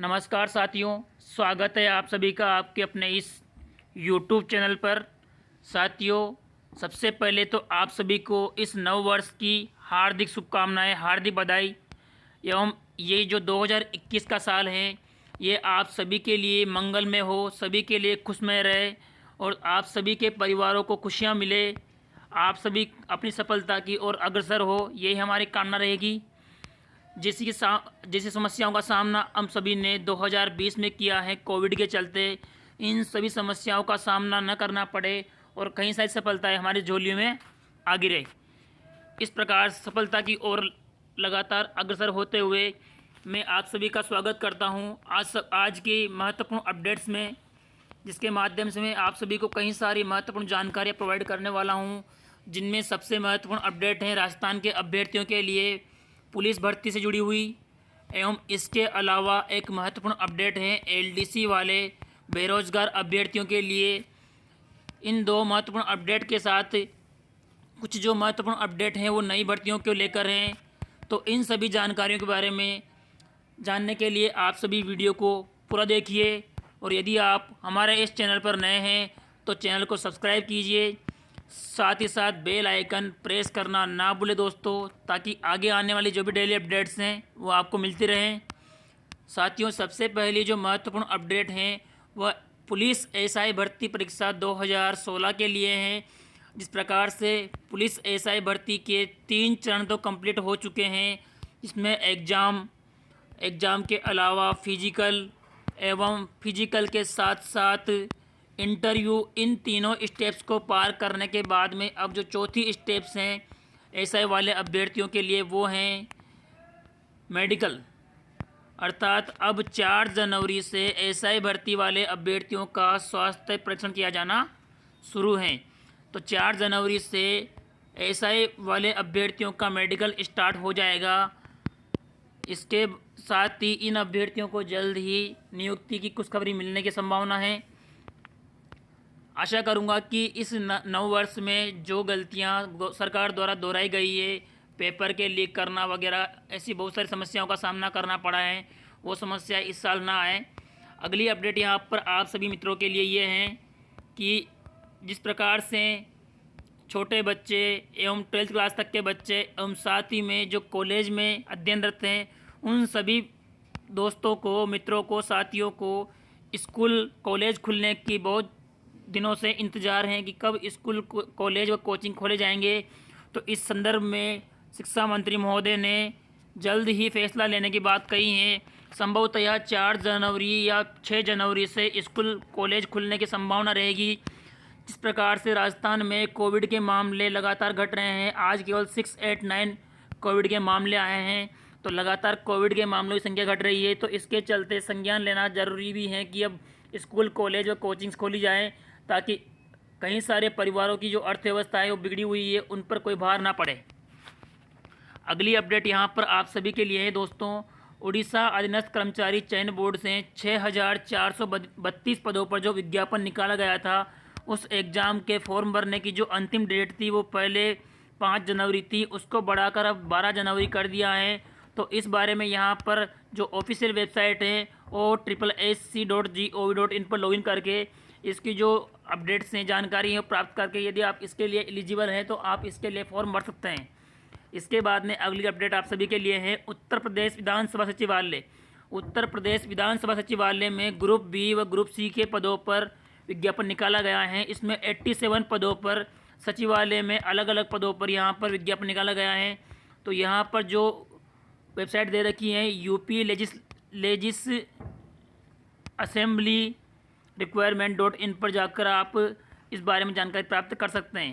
नमस्कार साथियों, स्वागत है आप सभी का आपके अपने इस YouTube चैनल पर। साथियों, सबसे पहले तो आप सभी को इस नव वर्ष की हार्दिक शुभकामनाएं, हार्दिक बधाई। एवं ये जो 2021 का साल है, ये आप सभी के लिए मंगलमय हो, सभी के लिए खुशमय रहे और आप सभी के परिवारों को खुशियां मिले। आप सभी अपनी सफलता की ओर अग्रसर हो, यही हमारी कामना रहेगी। जैसी समस्याओं का सामना हम सभी ने 2020 में किया है कोविड के चलते, इन सभी समस्याओं का सामना न करना पड़े और कई सारी सफलताएं हमारी झोलियों में आगे रहे। इस प्रकार सफलता की ओर लगातार अग्रसर होते हुए मैं आप सभी का स्वागत करता हूं आज की महत्वपूर्ण अपडेट्स में, जिसके माध्यम से मैं आप सभी को कई सारी महत्वपूर्ण जानकारियाँ प्रोवाइड करने वाला हूँ। जिनमें सबसे महत्वपूर्ण अपडेट है राजस्थान के अभ्यर्थियों के लिए पुलिस भर्ती से जुड़ी हुई, एवं इसके अलावा एक महत्वपूर्ण अपडेट है एलडीसी वाले बेरोजगार अभ्यर्थियों के लिए। इन दो महत्वपूर्ण अपडेट के साथ कुछ जो महत्वपूर्ण अपडेट हैं वो नई भर्तियों को लेकर हैं। तो इन सभी जानकारियों के बारे में जानने के लिए आप सभी वीडियो को पूरा देखिए, और यदि आप हमारे इस चैनल पर नए हैं तो चैनल को सब्सक्राइब कीजिए, साथ ही साथ बेल आइकन प्रेस करना ना भूलें दोस्तों, ताकि आगे आने वाली जो भी डेली अपडेट्स हैं वो आपको मिलती रहें। साथियों, सबसे पहली जो महत्वपूर्ण अपडेट हैं वह पुलिस एसआई भर्ती परीक्षा 2016 के लिए हैं। जिस प्रकार से पुलिस एसआई भर्ती के 3 चरण तो कंप्लीट हो चुके हैं, इसमें एग्ज़ाम के अलावा फिजिकल के साथ साथ इंटरव्यू, इन तीनों स्टेप्स को पार करने के बाद में अब जो चौथी स्टेप्स हैं एसआई वाले अभ्यर्थियों के लिए वो हैं मेडिकल। अर्थात अब 4 जनवरी से एसआई भर्ती वाले अभ्यर्थियों का स्वास्थ्य परीक्षण किया जाना शुरू है। तो 4 जनवरी से एसआई वाले अभ्यर्थियों का मेडिकल स्टार्ट हो जाएगा। इसके साथ ही इन अभ्यर्थियों को जल्द ही नियुक्ति की खुशखबरी मिलने की संभावना है। आशा करूंगा कि इस नव वर्ष में जो गलतियां सरकार द्वारा दोहराई गई है, पेपर के लीक करना वगैरह, ऐसी बहुत सारी समस्याओं का सामना करना पड़ा है, वो समस्या इस साल ना आए। अगली अपडेट यहाँ पर आप सभी मित्रों के लिए ये है कि जिस प्रकार से छोटे बच्चे एवं 12th क्लास तक के बच्चे एवं साथ ही में जो कॉलेज में अध्ययनरत हैं, उन सभी दोस्तों को, मित्रों को, साथियों को स्कूल कॉलेज खुलने की बहुत दिनों से इंतज़ार है कि कब स्कूल कॉलेज व कोचिंग खोले जाएंगे। तो इस संदर्भ में शिक्षा मंत्री महोदय ने जल्द ही फैसला लेने की बात कही है। संभवतः 4 जनवरी या 6 जनवरी से स्कूल कॉलेज खुलने की संभावना रहेगी। जिस प्रकार से राजस्थान में कोविड के मामले लगातार घट रहे हैं, आज केवल 689 कोविड के मामले आए हैं, तो लगातार कोविड के मामलों की संख्या घट रही है। तो इसके चलते संज्ञान लेना जरूरी भी है कि अब स्कूल कॉलेज व कोचिंग्स खोली जाएँ, ताकि कई सारे परिवारों की जो अर्थव्यवस्था है वो बिगड़ी हुई है, उन पर कोई भार ना पड़े। अगली अपडेट यहाँ पर आप सभी के लिए है दोस्तों। उड़ीसा अधीनस्थ कर्मचारी चयन बोर्ड से 6432 पदों पर जो विज्ञापन निकाला गया था, उस एग्ज़ाम के फॉर्म भरने की जो अंतिम डेट थी वो पहले 5 जनवरी थी, उसको बढ़ाकर अब 12 जनवरी कर दिया है। तो इस बारे में यहाँ पर जो ऑफिशियल वेबसाइट है वो SSC.gov.in पर लॉगिन करके इसकी जो अपडेट्स हैं, जानकारी है प्राप्त करके यदि आप इसके लिए एलिजिबल हैं तो आप इसके लिए फॉर्म भर सकते हैं। इसके बाद में अगली अपडेट आप सभी के लिए है उत्तर प्रदेश विधानसभा सचिवालय। उत्तर प्रदेश विधानसभा सचिवालय में ग्रुप बी व ग्रुप सी के पदों पर विज्ञापन निकाला गया है। इसमें 87 पदों पर सचिवालय में अलग अलग पदों पर यहाँ पर विज्ञापन निकाला गया है। तो यहाँ पर जो वेबसाइट दे रखी है यूपी लेजिस असेंबली requirement.in पर जाकर आप इस बारे में जानकारी प्राप्त कर सकते हैं।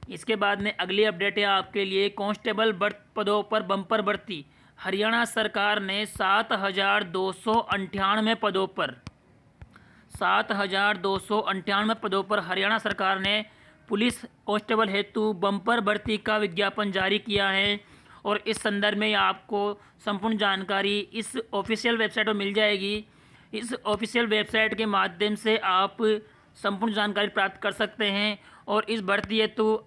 इसके बाद में अगली अपडेट है आपके लिए कांस्टेबल पदों पर बम्पर भर्ती। हरियाणा सरकार ने 7298 पदों पर हरियाणा सरकार ने पुलिस कांस्टेबल हेतु बम्पर भर्ती का विज्ञापन जारी किया है, और इस संदर्भ में आपको संपूर्ण जानकारी इस ऑफिशियल वेबसाइट पर मिल जाएगी। इस ऑफिशियल वेबसाइट के माध्यम से आप संपूर्ण जानकारी प्राप्त कर सकते हैं, और इस भर्ती हेतु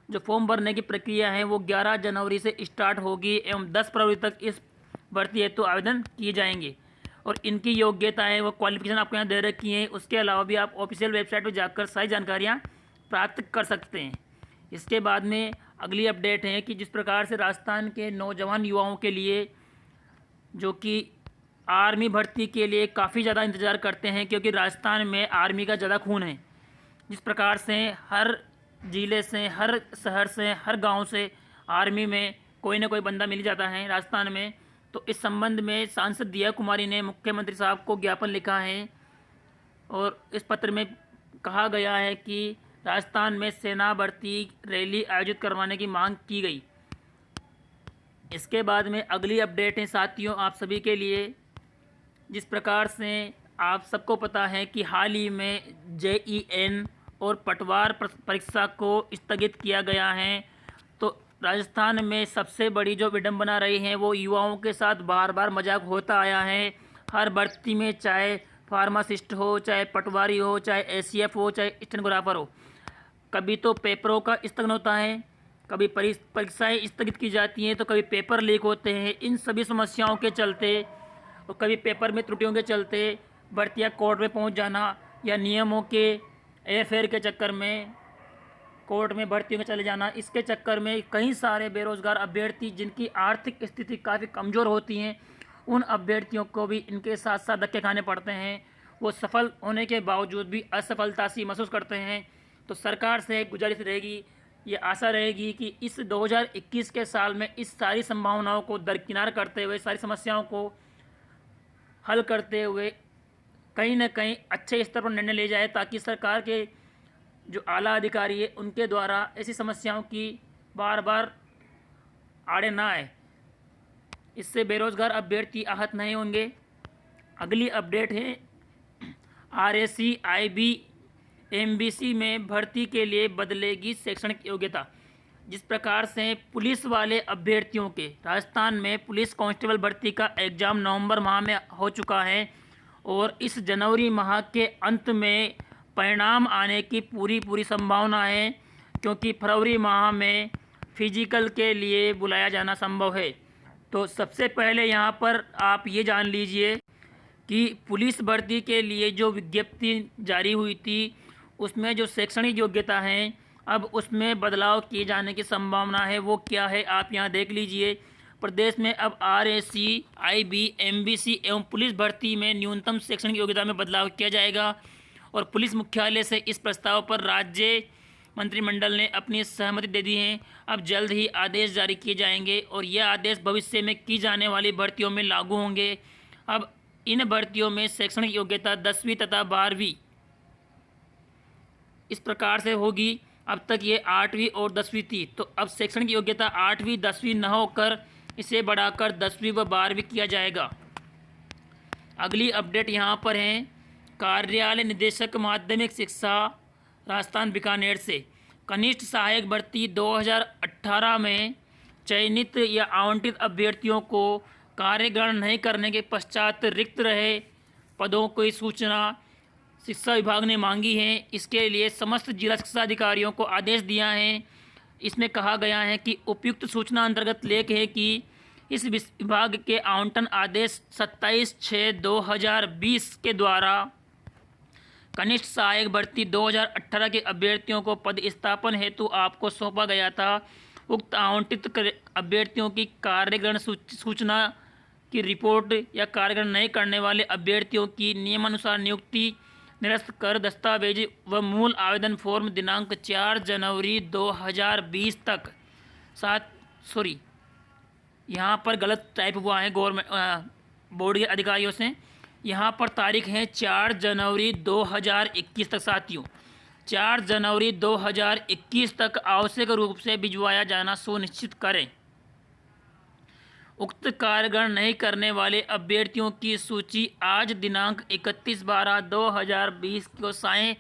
जो फॉर्म भरने की प्रक्रिया है वो 11 जनवरी से स्टार्ट होगी एवं 10 फरवरी तक इस भर्ती हेतु आवेदन किए जाएंगे। और इनकी योग्यताएं व क्वालिफिकेशन आपको यहाँ दे रखी हैं। उसके अलावा भी आप ऑफिशियल वेबसाइट पर जाकर सारी जानकारियाँ प्राप्त कर सकते हैं। इसके बाद में अगली अपडेट है कि जिस प्रकार से राजस्थान के नौजवान युवाओं के लिए जो कि आर्मी भर्ती के लिए काफ़ी ज़्यादा इंतज़ार करते हैं, क्योंकि राजस्थान में आर्मी का ज़्यादा खून है। जिस प्रकार से हर ज़िले से, हर शहर से, हर गांव से आर्मी में कोई ना कोई बंदा मिल जाता है राजस्थान में। तो इस संबंध में सांसद दिया कुमारी ने मुख्यमंत्री साहब को ज्ञापन लिखा है और इस पत्र में कहा गया है कि राजस्थान में सेना भर्ती रैली आयोजित करवाने की मांग की गई। इसके बाद में अगली अपडेट है साथियों आप सभी के लिए। जिस प्रकार से आप सबको पता है कि हाल ही में JEN और पटवार परीक्षा को स्थगित किया गया है। तो राजस्थान में सबसे बड़ी जो विडंबना रही है वो युवाओं के साथ बार बार मजाक होता आया है। हर भर्ती में चाहे फार्मासिस्ट हो, चाहे पटवारी हो, चाहे ACF हो, चाहे स्टेनोग्राफर हो, कभी तो पेपरों का स्थगन होता है, कभी परीक्षाएं स्थगित की जाती हैं, तो कभी पेपर लीक होते हैं। इन सभी समस्याओं के चलते और कभी पेपर में त्रुटियों के चलते भर्तियां कोर्ट में पहुंच जाना या नियमों के हेरफेर के चक्कर में कोर्ट में भर्तियों में चले जाना, इसके चक्कर में कई सारे बेरोजगार अभ्यर्थी जिनकी आर्थिक स्थिति काफ़ी कमज़ोर होती हैं, उन अभ्यर्थियों को भी इनके साथ साथ धक्के खाने पड़ते हैं। वो सफल होने के बावजूद भी असफलता सी महसूस करते हैं। तो सरकार से गुजारिश रहेगी, ये आशा रहेगी कि इस 2021 के साल में इस सारी संभावनाओं को दरकिनार करते हुए, सारी समस्याओं को हल करते हुए कहीं ना कहीं अच्छे स्तर पर निर्णय ले जाए, ताकि सरकार के जो आला अधिकारी है उनके द्वारा ऐसी समस्याओं की बार बार आड़े ना आए, इससे बेरोजगार अभ्यर्थी आहत नहीं होंगे। अगली अपडेट है RAC IB MBC में भर्ती के लिए बदलेगी शैक्षणिक योग्यता। जिस प्रकार से पुलिस वाले अभ्यर्थियों के राजस्थान में पुलिस कांस्टेबल भर्ती का एग्ज़ाम नवंबर माह में हो चुका है और इस जनवरी माह के अंत में परिणाम आने की पूरी संभावना है, क्योंकि फरवरी माह में फिजिकल के लिए बुलाया जाना संभव है। तो सबसे पहले यहाँ पर आप ये जान लीजिए कि पुलिस भर्ती के लिए जो विज्ञप्ति जारी हुई थी उसमें जो शैक्षणिक योग्यता है, अब उसमें बदलाव किए जाने की संभावना है। वो क्या है आप यहाँ देख लीजिए। प्रदेश में अब RAC IB MBC एवं पुलिस भर्ती में न्यूनतम शैक्षणिक योग्यता में बदलाव किया जाएगा और पुलिस मुख्यालय से इस प्रस्ताव पर राज्य मंत्रिमंडल ने अपनी सहमति दे दी है। अब जल्द ही आदेश जारी किए जाएंगे और यह आदेश भविष्य में की जाने वाली भर्तियों में लागू होंगे। अब इन भर्तियों में शैक्षणिक योग्यता 10वीं तथा 12वीं इस प्रकार से होगी। अब तक ये 8वीं और 10वीं थी, तो अब शैक्षणिक योग्यता 8वीं 10वीं न होकर इसे बढ़ाकर 10वीं व 12वीं किया जाएगा। अगली अपडेट यहाँ पर है कार्यालय निदेशक माध्यमिक शिक्षा राजस्थान बीकानेर से कनिष्ठ सहायक भर्ती 2018 में चयनित या आवंटित अभ्यर्थियों को कार्य ग्रहण नहीं करने के पश्चात रिक्त रहे पदों की सूचना शिक्षा विभाग ने मांगी है। इसके लिए समस्त जिला शिक्षा अधिकारियों को आदेश दिया है। इसमें कहा गया है कि उपयुक्त सूचना अंतर्गत लेख है कि इस विभाग के आवंटन आदेश 27/6/2020 के द्वारा कनिष्ठ सहायक भर्ती 2018 के अभ्यर्थियों को पद स्थापन हेतु आपको सौंपा गया था। उक्त आवंटित अभ्यर्थियों की कार्यग्रहण सूचना की रिपोर्ट या कार्यग्रहण नहीं करने वाले अभ्यर्थियों की नियमानुसार नियुक्ति निरस्त कर दस्तावेज व मूल आवेदन फॉर्म दिनांक 4 जनवरी 2020 तक यहाँ पर गलत टाइप हुआ है गवर्नमेंट बोर्ड के अधिकारियों से। यहाँ पर तारीख है 4 जनवरी 2021 तक साथियों, 4 जनवरी 2021 तक आवश्यक रूप से भिजवाया जाना सुनिश्चित करें। उक्त कार्यग्रहण नहीं करने वाले अभ्यर्थियों की सूची आज दिनांक 31/12/2020 को सायं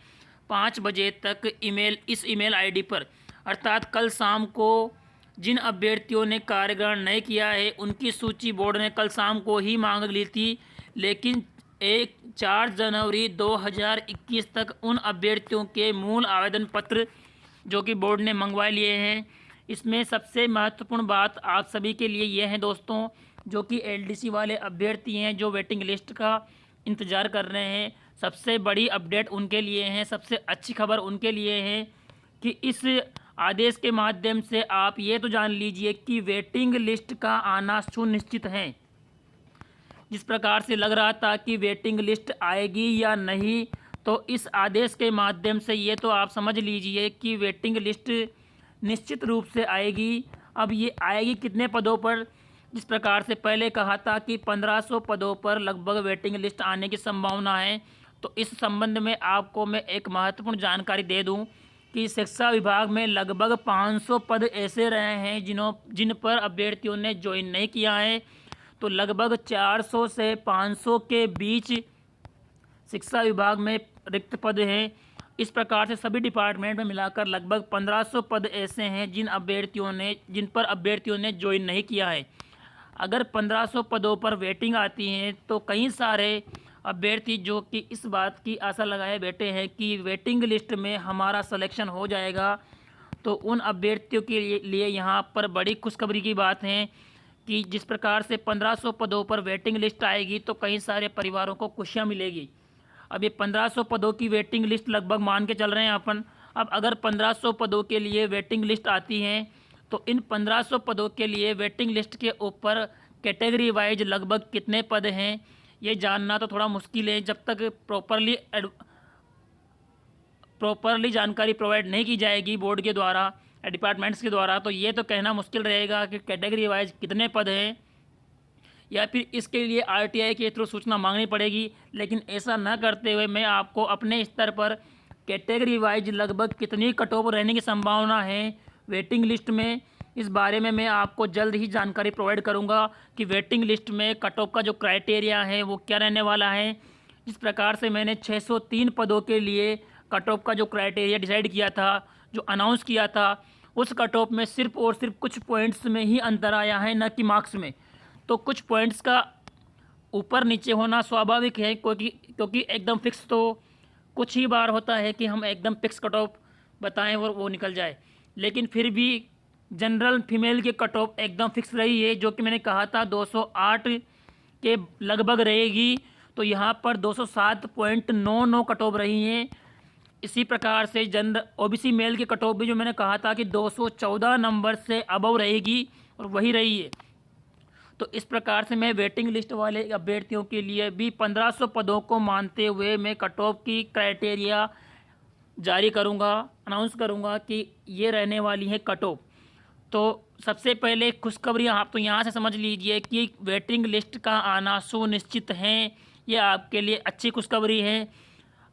5 बजे तक इस ईमेल ID पर अर्थात कल शाम को जिन अभ्यर्थियों ने कार्यग्रहण नहीं किया है उनकी सूची बोर्ड ने कल शाम को ही मांग ली थी, लेकिन 4 जनवरी 2021 तक उन अभ्यर्थियों के मूल आवेदन पत्र जो कि बोर्ड ने मंगवा लिए हैं। इसमें सबसे महत्वपूर्ण बात आप सभी के लिए यह है दोस्तों जो कि एलडीसी वाले अभ्यर्थी हैं, जो वेटिंग लिस्ट का इंतज़ार कर रहे हैं, सबसे बड़ी अपडेट उनके लिए है, सबसे अच्छी खबर उनके लिए है कि इस आदेश के माध्यम से आप ये तो जान लीजिए कि वेटिंग लिस्ट का आना सुनिश्चित है। जिस प्रकार से लग रहा था कि वेटिंग लिस्ट आएगी या नहीं, तो इस आदेश के माध्यम से ये तो आप समझ लीजिए कि वेटिंग लिस्ट निश्चित रूप से आएगी। अब ये आएगी कितने पदों पर? जिस प्रकार से पहले कहा था कि 1500 पदों पर लगभग वेटिंग लिस्ट आने की संभावना है, तो इस संबंध में आपको मैं एक महत्वपूर्ण जानकारी दे दूं कि शिक्षा विभाग में लगभग 500 पद ऐसे रहे हैं जिन पर अभ्यर्थियों ने ज्वाइन नहीं किया है। तो लगभग 400 से 500 के बीच शिक्षा विभाग में रिक्त पद हैं। इस प्रकार से सभी डिपार्टमेंट में मिलाकर लगभग 1500 पद ऐसे हैं जिन पर अभ्यर्थियों ने ज्वाइन नहीं किया है। अगर 1500 पदों पर वेटिंग आती हैं तो कई सारे अभ्यर्थी जो कि इस बात की आशा लगाए बैठे हैं कि वेटिंग लिस्ट में हमारा सिलेक्शन हो जाएगा, तो उन अभ्यर्थियों के लिए यहाँ पर बड़ी खुशखबरी की बात है कि जिस प्रकार से 1500 पदों पर वेटिंग लिस्ट आएगी तो कई सारे परिवारों को खुशियाँ मिलेगी। अब ये 1500 पदों की वेटिंग लिस्ट लगभग मान के चल रहे हैं अपन। अब अगर 1500 पदों के लिए वेटिंग लिस्ट आती हैं तो इन 1500 पदों के लिए वेटिंग लिस्ट के ऊपर कैटेगरी वाइज लगभग कितने पद हैं ये जानना तो थोड़ा मुश्किल है। जब तक प्रॉपरली जानकारी प्रोवाइड नहीं की जाएगी बोर्ड के द्वारा, डिपार्टमेंट्स के द्वारा, तो ये तो कहना मुश्किल रहेगा कि कैटेगरी वाइज कितने पद हैं, या फिर इसके लिए आरटीआई के थ्रू सूचना मांगनी पड़ेगी। लेकिन ऐसा न करते हुए मैं आपको अपने स्तर पर कैटेगरी वाइज लगभग कितनी कट ऑफ रहने की संभावना है वेटिंग लिस्ट में, इस बारे में मैं आपको जल्द ही जानकारी प्रोवाइड करूंगा कि वेटिंग लिस्ट में कट ऑफ का जो क्राइटेरिया है वो क्या रहने वाला है। जिस प्रकार से मैंने 603 पदों के लिए कट ऑफ का जो क्राइटेरिया डिसाइड किया था, जो अनाउंस किया था, उस कट ऑफ में सिर्फ और सिर्फ कुछ पॉइंट्स में ही अंतर आया है, न कि मार्क्स में। तो कुछ पॉइंट्स का ऊपर नीचे होना स्वाभाविक है, क्योंकि एकदम फिक्स तो कुछ ही बार होता है कि हम एकदम फिक्स कट ऑफ बताएं और वो निकल जाए। लेकिन फिर भी जनरल फीमेल की कट ऑफ एकदम फिक्स रही है, जो कि मैंने कहा था 208 के लगभग रहेगी। तो यहाँ पर 207.99 कट ऑफ रही हैं। इसी प्रकार से जनरल ओबीसी मेल की कट ऑफ भी जो मैंने कहा था कि 214 नंबर से अबव रहेगी, और वही रही है। तो इस प्रकार से मैं वेटिंग लिस्ट वाले अभ्यर्थियों के लिए भी 1500 पदों को मानते हुए मैं कट ऑफ की क्राइटेरिया जारी करूंगा, अनाउंस करूंगा कि ये रहने वाली है कट ऑफ। तो सबसे पहले खुशखबरी आप तो यहाँ से समझ लीजिए कि वेटिंग लिस्ट का आना सुनिश्चित है, ये आपके लिए अच्छी खुशखबरी है।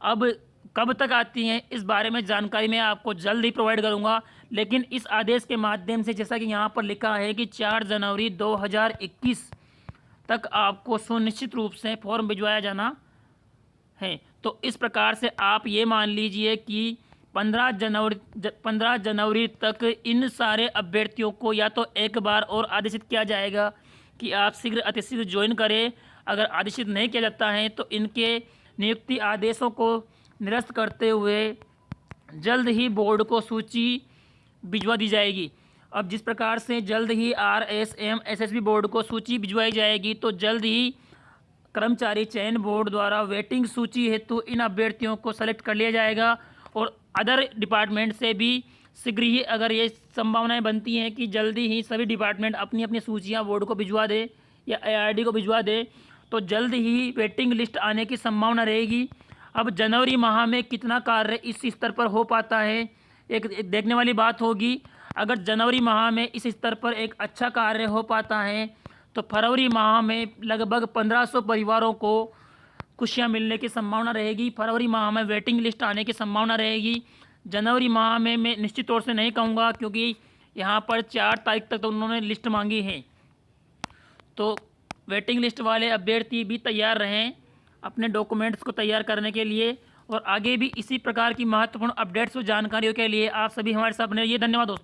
अब कब तक आती हैं इस बारे में जानकारी मैं आपको जल्द ही प्रोवाइड करूंगा। लेकिन इस आदेश के माध्यम से जैसा कि यहाँ पर लिखा है कि 4 जनवरी 2021 तक आपको सुनिश्चित रूप से फॉर्म भिजवाया जाना है। तो इस प्रकार से आप ये मान लीजिए कि 15 जनवरी तक इन सारे अभ्यर्थियों को या तो एक बार और आदेशित किया जाएगा कि आप शीघ्र अतिशीघ्र ज्वाइन करें। अगर आदेशित नहीं किया जाता है तो इनके नियुक्ति आदेशों को निरस्त करते हुए जल्द ही बोर्ड को सूची भिजवा दी जाएगी। अब जिस प्रकार से जल्द ही RSM SSB बोर्ड को सूची भिजवाई जाएगी, तो जल्द ही कर्मचारी चयन बोर्ड द्वारा वेटिंग सूची हेतु इन अभ्यर्थियों को सेलेक्ट कर लिया जाएगा। और अदर डिपार्टमेंट से भी शीघ्र ही, अगर ये संभावनाएं बनती हैं कि जल्दी ही सभी डिपार्टमेंट अपनी अपनी सूचियां बोर्ड को भिजवा दे या ARD को भिजवा दे, तो जल्द ही वेटिंग लिस्ट आने की संभावना रहेगी। अब जनवरी माह में कितना कार्य इस स्तर पर हो पाता है, एक देखने वाली बात होगी। अगर जनवरी माह में इस स्तर पर एक अच्छा कार्य हो पाता है तो फरवरी माह में लगभग 1500 परिवारों को खुशियां मिलने की संभावना रहेगी। फरवरी माह में वेटिंग लिस्ट आने की संभावना रहेगी। जनवरी माह में मैं निश्चित तौर से नहीं कहूँगा, क्योंकि यहाँ पर 4 तारीख तक तो उन्होंने लिस्ट मांगी है। तो वेटिंग लिस्ट वाले अभ्यर्थी भी तैयार रहें अपने डॉक्यूमेंट्स को तैयार करने के लिए। और आगे भी इसी प्रकार की महत्वपूर्ण अपडेट्स और जानकारियों के लिए आप सभी हमारे साथ बने रहिए। धन्यवाद दोस्तों।